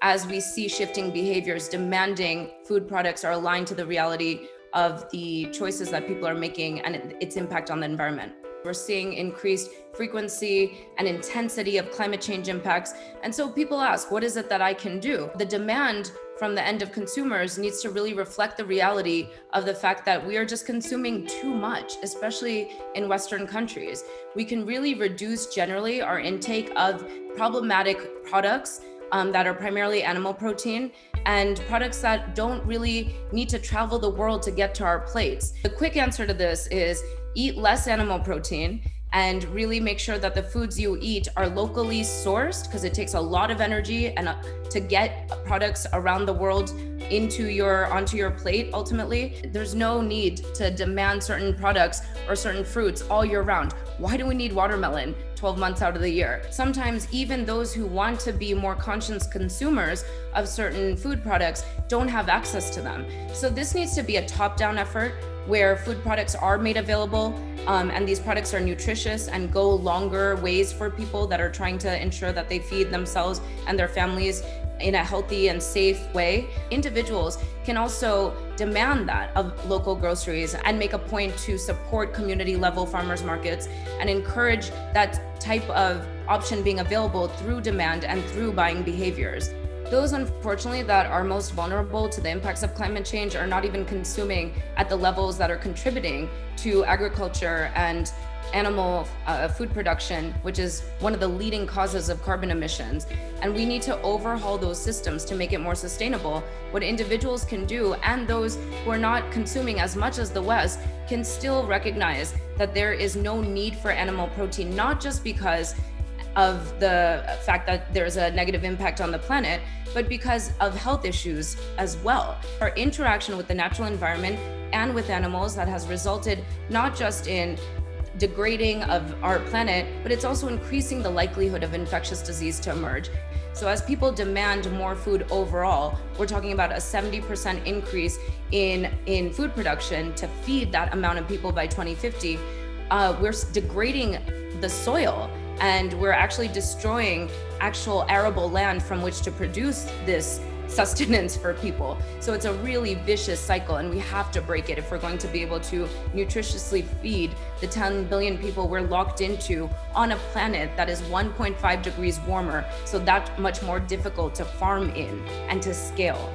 as we see shifting behaviors demanding food products are aligned to the reality of the choices that people are making and its impact on the environment. We're seeing increased frequency and intensity of climate change impacts. And so people ask, what is it that I can do? The demand from the end of consumers needs to really reflect the reality of the fact that we are just consuming too much, especially in Western countries. We can really reduce generally our intake of problematic products that are primarily animal protein and products that don't really need to travel the world to get to our plates. The quick answer to this is eat less animal protein and really make sure that the foods you eat are locally sourced, because it takes a lot of energy and to get products around the world onto your plate. Ultimately, there's no need to demand certain products or certain fruits all year round. Why do we need watermelon 12 months out of the year? Sometimes even those who want to be more conscious consumers of certain food products don't have access to them. So this needs to be a top-down effort where food products are made available, and these products are nutritious and go longer ways for people that are trying to ensure that they feed themselves and their families in a healthy and safe way. Individuals can also demand that of local groceries and make a point to support community level farmers markets and encourage that type of option being available through demand and through buying behaviors. Those, unfortunately, that are most vulnerable to the impacts of climate change are not even consuming at the levels that are contributing to agriculture and animal food production, which is one of the leading causes of carbon emissions. And we need to overhaul those systems to make it more sustainable. What individuals can do, and those who are not consuming as much as the West, can still recognize that there is no need for animal protein, not just because of the fact that there's a negative impact on the planet, but because of health issues as well. Our interaction with the natural environment and with animals that has resulted not just in degrading of our planet, but it's also increasing the likelihood of infectious disease to emerge. So as people demand more food overall, we're talking about a 70% increase in food production to feed that amount of people by 2050. We're degrading the soil, and we're actually destroying actual arable land from which to produce this sustenance for people. So it's a really vicious cycle, and we have to break it if we're going to be able to nutritiously feed the 10 billion people we're locked into on a planet that is 1.5 degrees warmer, so that much more difficult to farm in and to scale.